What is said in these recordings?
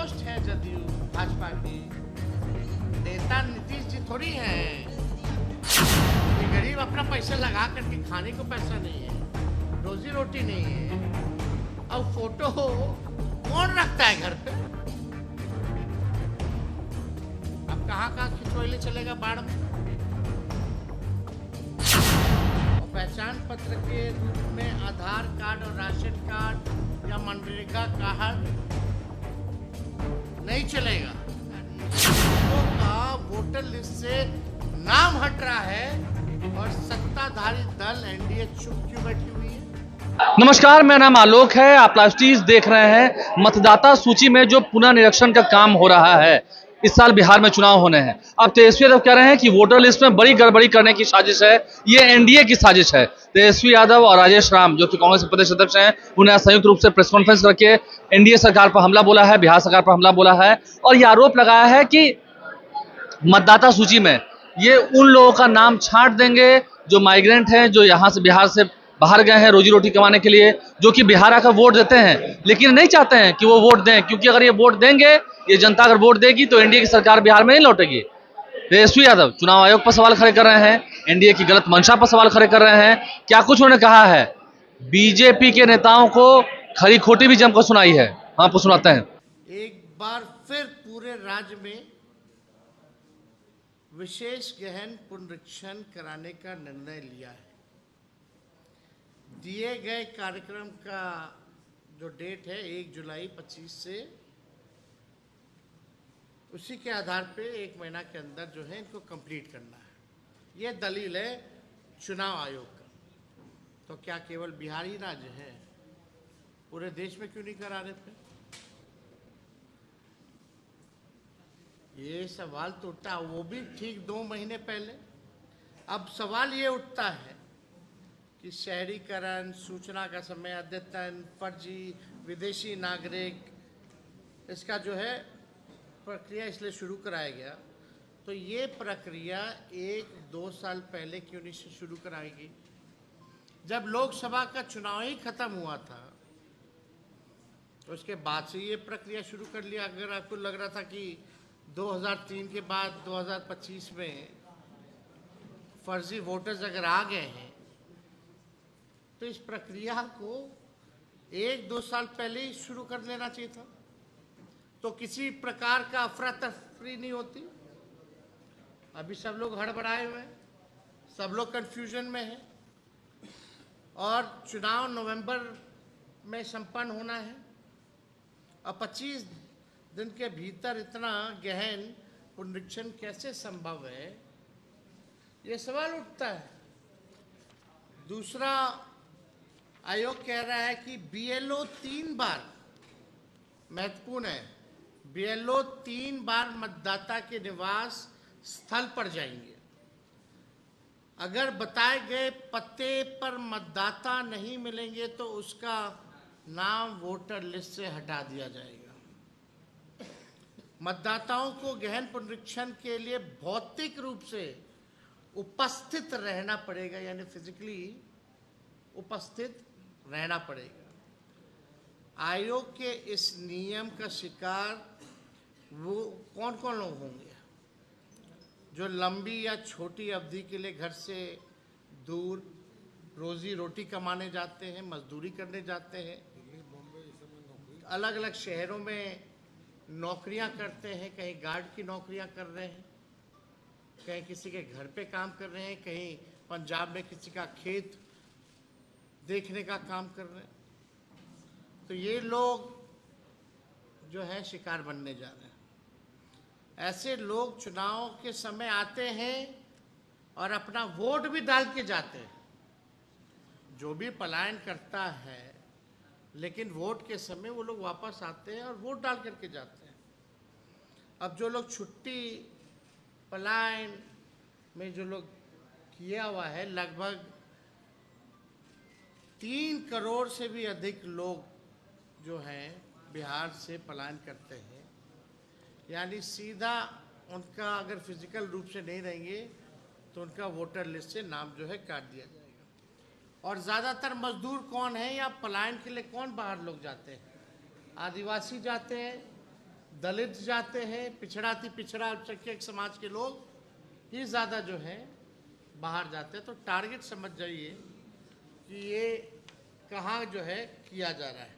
Post है जदयू भाजपा की, नेता नीतीश जी थोड़ी हैं। ये गरीब अपना पैसा लगा करके खाने को पैसा नहीं है, रोजी रोटी नहीं है। अब फोटो कौन रखता है घर पे? अब कहाँ खिंचवाइले चलेगा बाढ़ में? और पहचान पत्र के रूप में आधार कार्ड और राशन कार्ड या मनरेगा कार्ड नहीं चलेगा। लोगों का वोटर लिस्ट से नाम हट रहा है और सत्ताधारी दल एनडीए चुप क्यों बैठी हुई है? नमस्कार, मेरा नाम आलोक है। आप लाइव देख रहे हैं। मतदाता सूची में जो पुनर्निरीक्षण का काम हो रहा है, इस साल बिहार में चुनाव होने हैं। अब तेजस्वी यादव कह रहे हैं कि वोटर लिस्ट में बड़ी गड़बड़ी करने की साजिश है, ये एनडीए की साजिश है। तेजस्वी यादव और राजेश राम, जो कि कांग्रेस के प्रदेश अध्यक्ष हैं, उन्हें संयुक्त रूप से प्रेस कॉन्फ्रेंस करके एनडीए सरकार पर हमला बोला है, बिहार सरकार पर हमला बोला है और ये आरोप लगाया है कि मतदाता सूची में ये उन लोगों का नाम छांट देंगे जो माइग्रेंट हैं, जो यहाँ से बिहार से बाहर गए हैं रोजी रोटी कमाने के लिए, जो कि बिहार आकर वोट देते हैं लेकिन नहीं चाहते हैं कि वो वोट दें, क्योंकि अगर ये वोट देंगे, ये जनता अगर वोट देगी तो एनडीए की सरकार बिहार में नहीं लौटेगी। तेजस्वी यादव चुनाव आयोग पर सवाल खड़े कर रहे हैं, एनडीए की गलत मंशा पर सवाल खड़े कर रहे हैं। क्या कुछ उन्होंने कहा है, बीजेपी के नेताओं को खरी खोटी भी जमकर सुनाई है। हाँ, आपको सुनाते हैं। एक बार फिर पूरे राज्य में विशेष गहन पुनरीक्षण कराने का निर्णय लिया है। दिए गए कार्यक्रम का जो डेट है 1 जुलाई 25 से, उसी के आधार पे 1 महीना के अंदर जो है इनको कंप्लीट करना है। ये दलील है चुनाव आयोग का। तो क्या केवल बिहार ही राज्य है? पूरे देश में क्यों नहीं करा रहे थे? ये सवाल तो उठता, वो भी ठीक 2 महीने पहले। अब सवाल ये उठता है कि शहरीकरण, सूचना का समय अद्यतन, फर्जी विदेशी नागरिक, इसका जो है प्रक्रिया इसलिए शुरू कराया गया। तो ये प्रक्रिया 1-2 साल पहले क्यों नहीं शुरू कराएगी? जब लोकसभा का चुनाव ही खत्म हुआ था तो उसके बाद से ये प्रक्रिया शुरू कर लिया। अगर आपको लग रहा था कि 2003 के बाद 2025 में फर्जी वोटर्स अगर आ गए हैं तो इस प्रक्रिया को 1-2 साल पहले ही शुरू कर लेना चाहिए था, तो किसी प्रकार का अफरा तफरी नहीं होती। अभी सब लोग हड़बड़ाए हुए हैं, सब लोग कंफ्यूजन में हैं और चुनाव नवंबर में संपन्न होना है और 25 दिन के भीतर इतना गहन पुनरीक्षण कैसे संभव है, ये सवाल उठता है। दूसरा, आयोग कह रहा है कि बीएलओ 3 बार, महत्वपूर्ण है, बीएलओ 3 बार मतदाता के निवास स्थल पर जाएंगे। अगर बताए गए पते पर मतदाता नहीं मिलेंगे तो उसका नाम वोटर लिस्ट से हटा दिया जाएगा। मतदाताओं को गहन पुनरीक्षण के लिए भौतिक रूप से उपस्थित रहना पड़ेगा, यानी फिजिकली उपस्थित रहना पड़ेगा। आयोग के इस नियम का शिकार वो कौन कौन लोग होंगे? जो लंबी या छोटी अवधि के लिए घर से दूर रोजी रोटी कमाने जाते हैं, मजदूरी करने जाते हैं, अलग अलग शहरों में नौकरियां करते हैं, कहीं गार्ड की नौकरियां कर रहे हैं, कहीं किसी के घर पे काम कर रहे हैं, कहीं पंजाब में किसी का खेत देखने का काम कर रहे हैं। तो ये लोग जो है शिकार बनने जा रहे हैं। ऐसे लोग चुनाव के समय आते हैं और अपना वोट भी डाल के जाते हैं। जो भी पलायन करता है, लेकिन वोट के समय वो लोग वापस आते हैं और वोट डाल करके जाते हैं। अब जो लोग छुट्टी पलायन में जो लोग किया हुआ है, लगभग 3 करोड़ से भी अधिक लोग जो हैं बिहार से पलायन करते हैं, यानी सीधा उनका अगर फिजिकल रूप से नहीं रहेंगे तो उनका वोटर लिस्ट से नाम जो है काट दिया जाएगा। और ज़्यादातर मजदूर कौन है या पलायन के लिए कौन बाहर लोग जाते हैं? आदिवासी जाते हैं, दलित जाते हैं, पिछड़ा अल्पसंख्यक समाज के लोग ही ज़्यादा जो है बाहर जाते हैं। तो टारगेट समझ जाइए कि ये कहाँ जो है किया जा रहा है।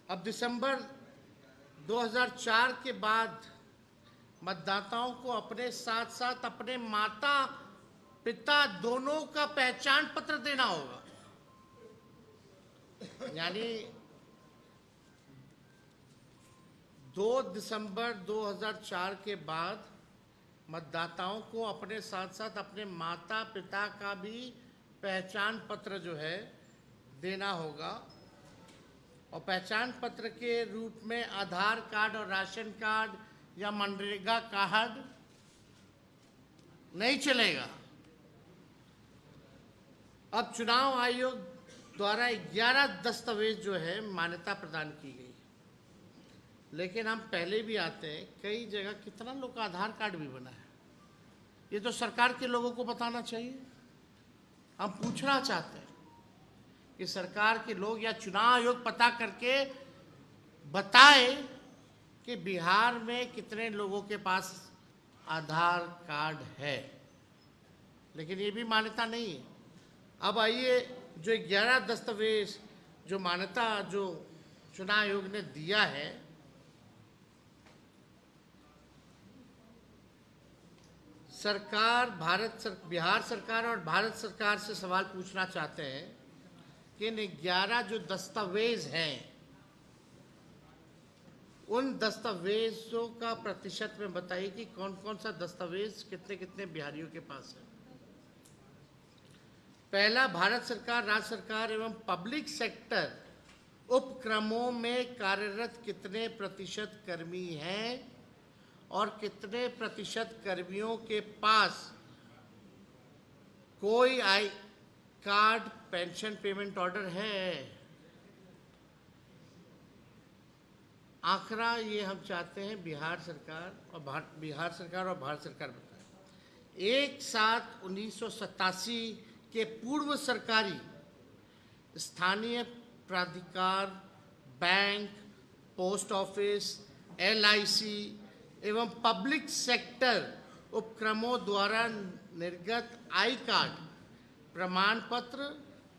अब दिसंबर 2004 के बाद मतदाताओं को अपने साथ साथ अपने माता पिता दोनों का पहचान पत्र देना होगा। यानी 2 दिसंबर 2004 के बाद मतदाताओं को अपने साथ साथ अपने माता पिता का भी पहचान पत्र जो है देना होगा। और पहचान पत्र के रूप में आधार कार्ड और राशन कार्ड या मनरेगा कार्ड नहीं चलेगा। अब चुनाव आयोग द्वारा 11 दस्तावेज जो है मान्यता प्रदान की गई, लेकिन हम पहले भी आते हैं, कई जगह कितना लोग का आधार कार्ड भी बना है। ये तो सरकार के लोगों को बताना चाहिए। हम पूछना चाहते हैं कि सरकार के लोग या चुनाव आयोग पता करके बताए कि बिहार में कितने लोगों के पास आधार कार्ड है, लेकिन ये भी मान्यता नहीं है। अब आइए, जो 11 दस्तावेज जो मान्यता जो चुनाव आयोग ने दिया है, बिहार सरकार और भारत सरकार से सवाल पूछना चाहते हैं कि इन 11 जो दस्तावेज हैं, उन दस्तावेजों का प्रतिशत में बताइए कि कौन कौन सा दस्तावेज कितने कितने बिहारियों के पास है। पहला, भारत सरकार, राज्य सरकार एवं पब्लिक सेक्टर उपक्रमों में कार्यरत कितने प्रतिशत कर्मी हैं और कितने प्रतिशत कर्मियों के पास कोई I card, pension, payment order है। आखिरा ये हम चाहते हैं बिहार सरकार और भारत सरकार बताए। 1/7/1987 के पूर्व सरकारी स्थानीय प्राधिकार, बैंक, पोस्ट ऑफिस, LIC एवं पब्लिक सेक्टर उपक्रमों द्वारा निर्गत आई कार्ड, प्रमाण पत्र,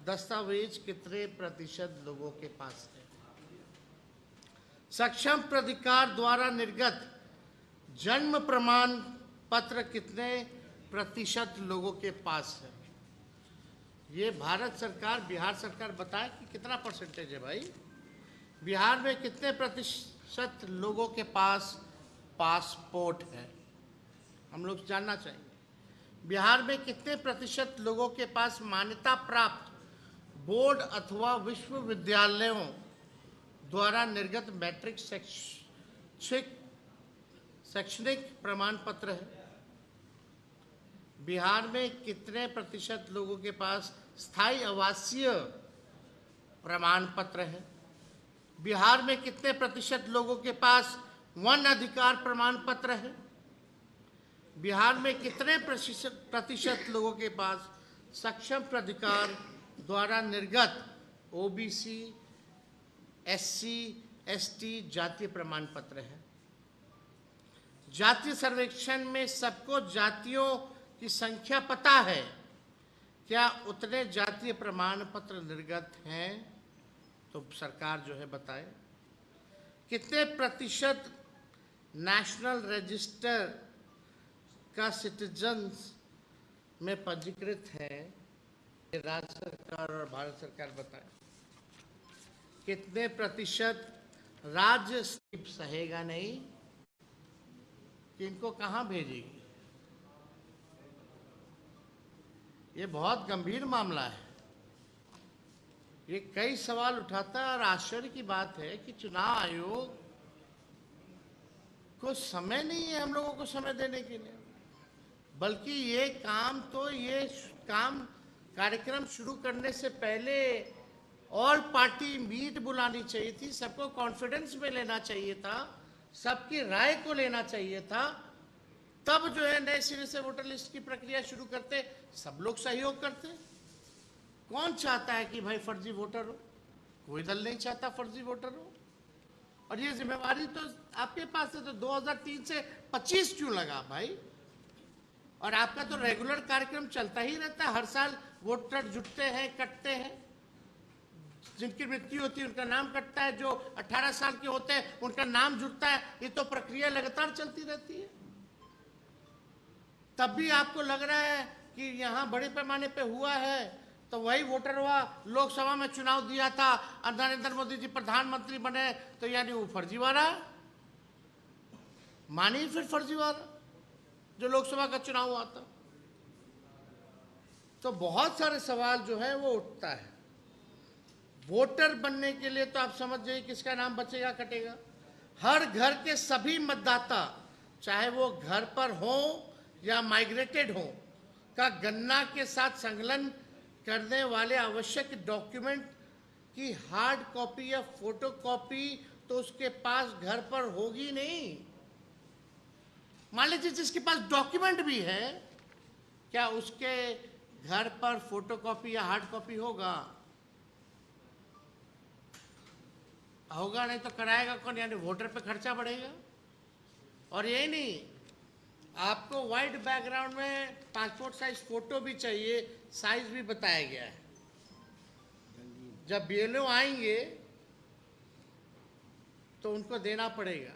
दस्तावेज कितने प्रतिशत लोगों के पास है। सक्षम प्राधिकार द्वारा निर्गत जन्म प्रमाण पत्र कितने प्रतिशत लोगों के पास है। ये भारत सरकार, बिहार सरकार बताए कि कितना परसेंटेज है भाई। बिहार में कितने प्रतिशत लोगों के पास पासपोर्ट है, हम लोग जानना चाहिए। बिहार में कितने प्रतिशत लोगों के पास मान्यता प्राप्त बोर्ड अथवा विश्वविद्यालयों द्वारा निर्गत मैट्रिक शैक्षणिक प्रमाण पत्र है। बिहार में कितने प्रतिशत लोगों के पास स्थायी आवासीय प्रमाण पत्र है। बिहार में कितने प्रतिशत लोगों के पास वन अधिकार प्रमाण पत्र है। बिहार में कितने प्रतिशत लोगों के पास सक्षम प्राधिकार द्वारा निर्गत OBC, SC, ST जातीय प्रमाण पत्र है। जातीय सर्वेक्षण में सबको जातियों की संख्या पता है, क्या उतने जातीय प्रमाण पत्र निर्गत हैं? तो सरकार जो है बताए। कितने प्रतिशत नेशनल रजिस्टर का सिटीजन्स में पंजीकृत है, ये राज्य सरकार और भारत सरकार बताए। कितने प्रतिशत राज्य सहेगा नहीं कि इनको कहाँ भेजेगी। ये बहुत गंभीर मामला है। ये कई सवाल उठाता है और आश्चर्य की बात है कि चुनाव आयोग को समय नहीं है हम लोगों को समय देने के लिए, बल्कि ये काम कार्यक्रम शुरू करने से पहले ऑल पार्टी मीट बुलानी चाहिए थी, सबको कॉन्फिडेंस में लेना चाहिए था, सबकी राय को लेना चाहिए था, तब जो है नए सिरे से वोटर लिस्ट की प्रक्रिया शुरू करते, सब लोग सहयोग करते। कौन चाहता है कि भाई फर्जी वोटर हो? कोई दल नहीं चाहता फर्जी वोटर हो। और ये जिम्मेवारी तो आपके पास है, तो 2003 से 25 क्यों लगा भाई? और आपका तो रेगुलर कार्यक्रम चलता ही रहता है, हर साल वोटर जुटते हैं, कटते हैं, जिनकी मृत्यु होती है उनका नाम कटता है, जो 18 साल के होते हैं उनका नाम जुटता है। ये तो प्रक्रिया लगातार चलती रहती है। तब भी आपको लग रहा है कि यहाँ बड़े पैमाने पे हुआ है, तो वही वोटर हुआ, लोकसभा में चुनाव दिया था, नरेंद्र मोदी जी प्रधानमंत्री बने, तो यानी वो फर्जीवाड़ा मानिए, फिर फर्जीवाड़ा जो लोकसभा का चुनाव हुआ था। तो बहुत सारे सवाल जो है वो उठता है। वोटर बनने के लिए तो आप समझ जाइए किसका नाम बचेगा कटेगा। हर घर के सभी मतदाता, चाहे वो घर पर हो या माइग्रेटेड हो, का गन्ना के साथ संकलन करने वाले आवश्यक डॉक्यूमेंट की हार्ड कॉपी या फोटो कॉपी तो उसके पास घर पर होगी नहीं। मान लीजिए जिसके पास डॉक्यूमेंट भी है, क्या उसके घर पर फोटो कॉपी या हार्ड कॉपी होगा? होगा नहीं तो कराएगा कौन? यानी वोटर पे खर्चा बढ़ेगा। और यही नहीं, आपको वाइट बैकग्राउंड में पासपोर्ट साइज फोटो भी चाहिए, साइज भी बताया गया है। जब बीएलओ आएंगे तो उनको देना पड़ेगा।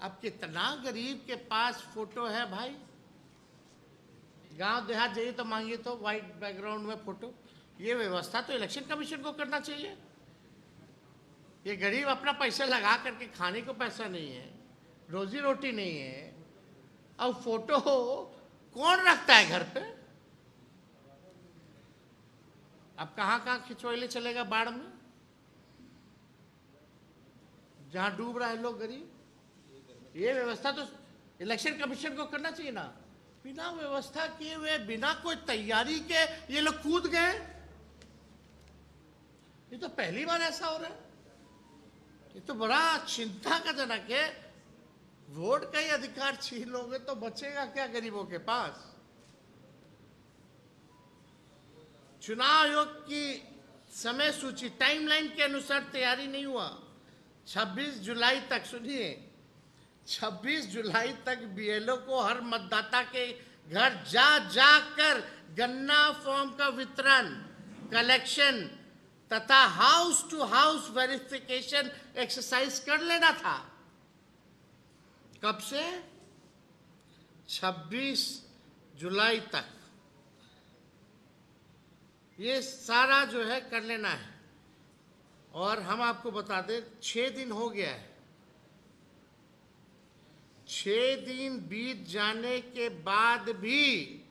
अब कितना गरीब के पास फोटो है भाई? गांव देहात जाइए तो मांगिए तो वाइट बैकग्राउंड में फोटो। ये व्यवस्था तो इलेक्शन कमीशन को करना चाहिए। ये गरीब अपना पैसा लगा करके खाने को पैसा नहीं है, रोजी रोटी नहीं है, अब फोटो कौन रखता है घर पे? अब कहां कहां खिंचवाइले चलेगा बाढ़ में, जहां डूब रहा है लोग गरीब। ये व्यवस्था तो इलेक्शन कमीशन को करना चाहिए ना। बिना व्यवस्था किए हुए, बिना कोई तैयारी के ये लोग कूद गए। ये तो पहली बार ऐसा हो रहा है। ये तो बड़ा चिंता का जनक है। वोट का ही अधिकार छीन लोगे तो बचेगा क्या गरीबों के पास? चुनाव आयोग की समय सूची टाइमलाइन के अनुसार तैयारी नहीं हुआ। 26 जुलाई तक, सुनिए, 26 जुलाई तक बीएलओ को हर मतदाता के घर जा जाकर गन्ना फॉर्म का वितरण, कलेक्शन तथा house to house verification exercise कर लेना था। कब से? 26 जुलाई तक ये सारा जो है कर लेना है। और हम आपको बता दें 6 दिन हो गया है। 6 दिन बीत जाने के बाद भी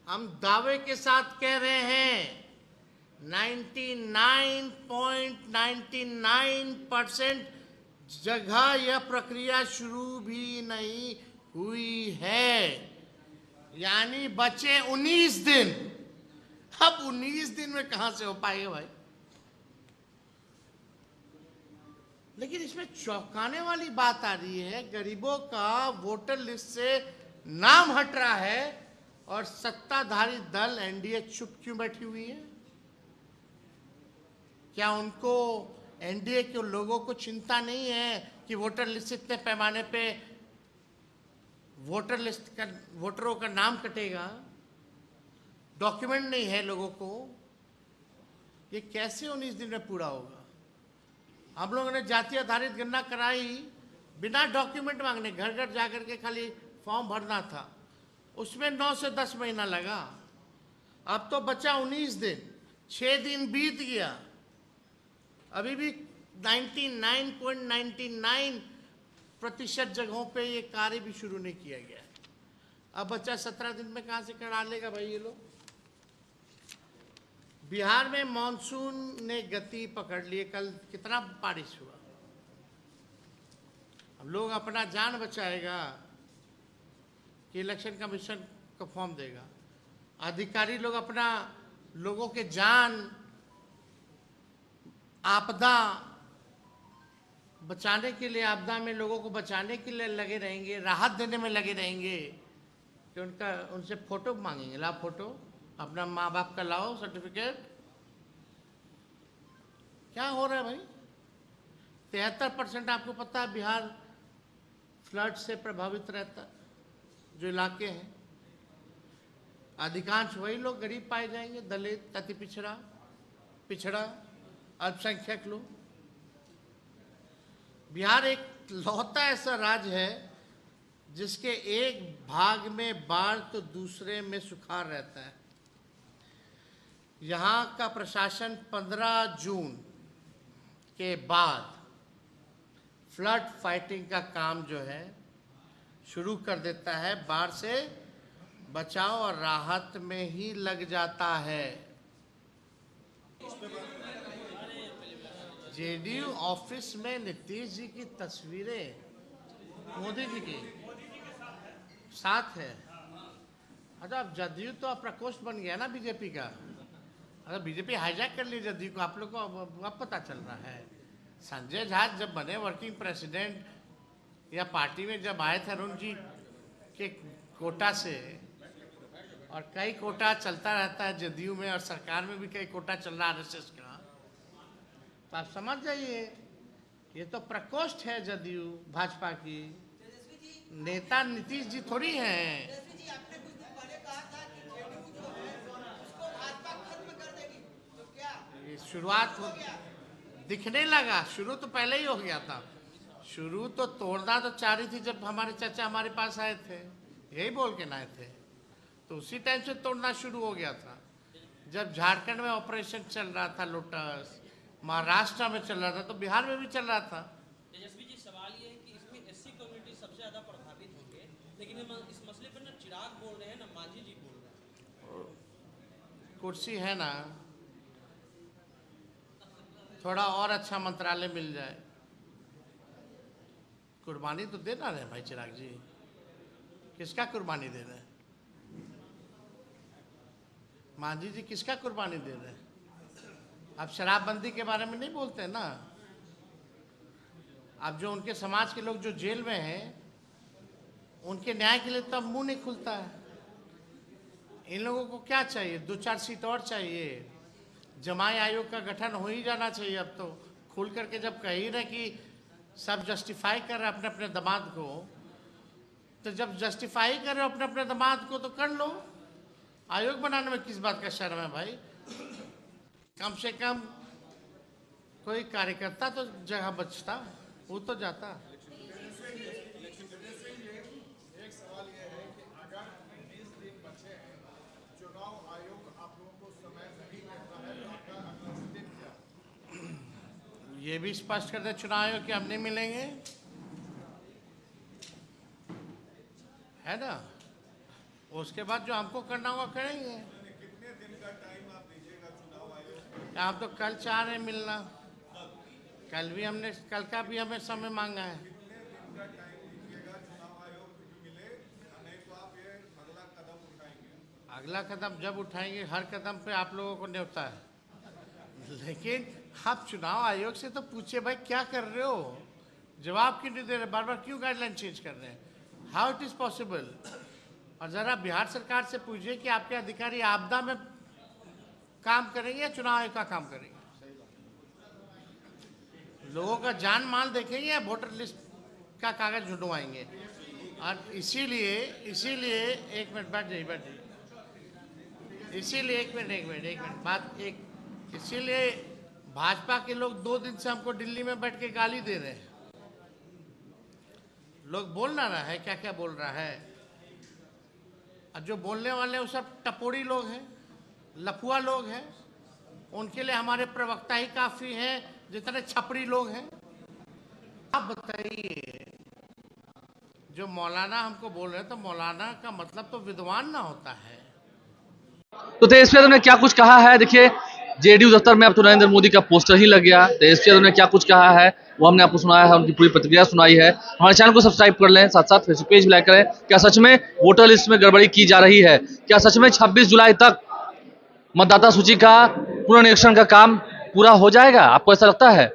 हम दावे के साथ कह रहे हैं 99.99% जगह यह प्रक्रिया शुरू भी नहीं हुई है। यानी बचे 19 दिन। अब 19 दिन में कहां से हो पाएगा भाई? लेकिन इसमें चौंकाने वाली बात आ रही है, गरीबों का वोटर लिस्ट से नाम हट रहा है और सत्ताधारी दल एनडीए चुप क्यों बैठी हुई है? क्या उनको, एनडीए के लोगों को चिंता नहीं है कि वोटर लिस्ट इतने पैमाने पे वोटर लिस्ट का, वोटरों का नाम कटेगा? डॉक्यूमेंट नहीं है लोगों को। ये कैसे 19 दिन में पूरा होगा? हम लोगों ने जाति आधारित गणना कराई बिना डॉक्यूमेंट मांगने, घर घर जाकर के खाली फॉर्म भरना था, उसमें 9 से 10 महीना लगा। अब तो बचा 19 दिन, 6 दिन बीत गया, अभी भी 99.99% जगहों पे ये कार्य भी शुरू नहीं किया गया। अब बच्चा 17 दिन में कहां से करा लेगा भाई ये लोग? बिहार में मॉनसून ने गति पकड़ ली। कल कितना बारिश हुआ। अब लोग अपना जान बचाएगा कि इलेक्शन कमीशन को फॉर्म देगा। अधिकारी लोग अपना लोगों के जान, आपदा बचाने के लिए, आपदा में लोगों को बचाने के लिए लगे रहेंगे, राहत देने में लगे रहेंगे कि उनसे फोटो मांगेंगे, लाओ फोटो, अपना माँ बाप का लाओ सर्टिफिकेट। क्या हो रहा है भाई? 73% आपको पता है बिहार फ्लड से प्रभावित रहता है। जो इलाके हैं अधिकांश वही लोग गरीब पाए जाएंगे, दलित, अति पिछड़ा अल्पसंख्यक लोग। बिहार एक लौता ऐसा राज्य है जिसके एक भाग में बाढ़ तो दूसरे में सुखाड़ रहता है। यहाँ का प्रशासन 15 जून के बाद फ्लड फाइटिंग का काम जो है शुरू कर देता है, बाढ़ से बचाव और राहत में ही लग जाता है। जेडीयू ऑफिस में नीतीश जी की तस्वीरें मोदी जी की साथ है। अच्छा, अब जदयू तो अब प्रकोष्ठ बन गया ना बीजेपी का। अगर बीजेपी हाईजैक कर ली जदयू को, आप लोग को अब पता चल रहा है। संजय झा जब बने वर्किंग प्रेसिडेंट या पार्टी में जब आए थे अरुण जी के कोटा से, और कई कोटा चलता रहता है जदयू में, और सरकार में भी कई कोटा चल रहा है आरएसएस का, तो आप समझ जाइए ये तो प्रकोष्ठ है जदयू भाजपा की। नेता नीतीश जी थोड़ी हैं। शुरुआत दिखने लगा, शुरू तो पहले ही हो गया था। शुरू तो तोड़ना तो चाह रही थी जब हमारे चाचा हमारे पास आए थे, यही बोल के ना आए थे, तो उसी टाइम से तोड़ना शुरू हो गया था। जब झारखंड में ऑपरेशन चल रहा था लोटस, महाराष्ट्र में चल रहा था, तो बिहार में भी चल रहा था। तेजस्वी जी, सवाल ये है कि इसमें एससी कम्युनिटी सबसे ज्यादा प्रभावित होंगे, लेकिन इस मसले पर ना चिराग बोल रहे हैं ना मांझी जी बोल रहे हैं। कुर्सी है ना, थोड़ा और अच्छा मंत्रालय मिल जाए। कुर्बानी तो देना रहे भाई चिराग जी, किसका कुर्बानी दे रहे हैं? मांझी जी किसका कुर्बानी दे रहे हैं? अब शराबबंदी के बारे में नहीं बोलते ना। अब जो उनके समाज के लोग जो जेल में हैं, उनके न्याय के लिए तो अब मुंह नहीं खुलता है। इन लोगों को क्या चाहिए? 2-4 सीट और चाहिए। जमाई आयोग का गठन हो ही जाना चाहिए अब तो, खुल करके जब कही ना कि सब जस्टिफाई कर रहे अपने अपने दामाद को, तो जब जस्टिफाई कर रहे हो अपने अपने दामाद को तो कर लो। आयोग बनाने में किस बात का शर्म है भाई? कम से कम कोई कार्यकर्ता तो जगह बचता, वो तो जाता। एक सवाल ये है कि अगर 20 दिन बचे हैं, चुनाव आयोग आप लोगों को समय नहीं देता है, तो आपका अगला स्टेप क्या? ये भी स्पष्ट कर दे चुनाव आयोग कि हम नहीं मिलेंगे, है ना। उसके बाद जो हमको करना होगा करेंगे। कितने दिन का टाइम आप दीजिएगा चुनाव आयोग? हम तो कल चाह रहे हैं मिलना, कल का भी हमें समय मांगा है। कितने दिन का टाइम दीजिएगा चुनाव आयोग भी मिले, नहीं तो आप ये अगला कदम उठाएंगे? अगला कदम जब उठाएंगे, हर कदम पे आप लोगों को न्योता है। लेकिन आप चुनाव आयोग से तो पूछे भाई क्या कर रहे हो, जवाब क्यों नहीं दे रहे, बार बार क्यों गाइडलाइन चेंज कर रहे हैं? How it is possible? और जरा बिहार सरकार से पूछिए कि आपके अधिकारी आपदा में काम करेंगे या चुनाव आयोग का काम करेंगे? लोगों का जान माल देखेंगे या वोटर लिस्ट का कागज ढूंढवाएंगे? और इसीलिए एक मिनट बैठ जाइए, इसीलिए एक मिनट इसीलिए भाजपा के लोग 2 दिन से हमको दिल्ली में बैठ के गाली दे रहे हैं। लोग बोल ना रहा है क्या क्या बोल रहा है, और जो बोलने वाले वो सब टपोरी लोग हैं, लफुआ लोग हैं। उनके लिए हमारे प्रवक्ता ही काफी हैं, जितने छपरी लोग हैं। आप बताइए, जो मौलाना हमको बोल रहे हैं, तो मौलाना का मतलब तो विद्वान ना होता है। तो तेजस्वी यादव ने क्या कुछ कहा है, देखिए जेडीयू दफ्तर में अब तो नरेंद्र मोदी का पोस्टर ही लग गया। तेजस्वी यादव ने क्या कुछ कहा है वो हमने आपको सुनाया है, उनकी पूरी प्रतिक्रिया सुनाई है। हमारे चैनल को सब्सक्राइब कर लें, साथ साथ फेसबुक पेज भी लाइक करें। क्या सच में वोटर लिस्ट में गड़बड़ी की जा रही है? क्या सच में 26 जुलाई तक मतदाता सूची का पुनर्निरीक्षण का काम पूरा हो जाएगा? आपको ऐसा लगता है?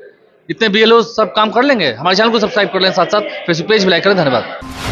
इतने बीएलओ सब काम कर लेंगे? हमारे चैनल को सब्सक्राइब कर लें, साथ साथ फेसबुक पेज भी लाइक करें। धन्यवाद।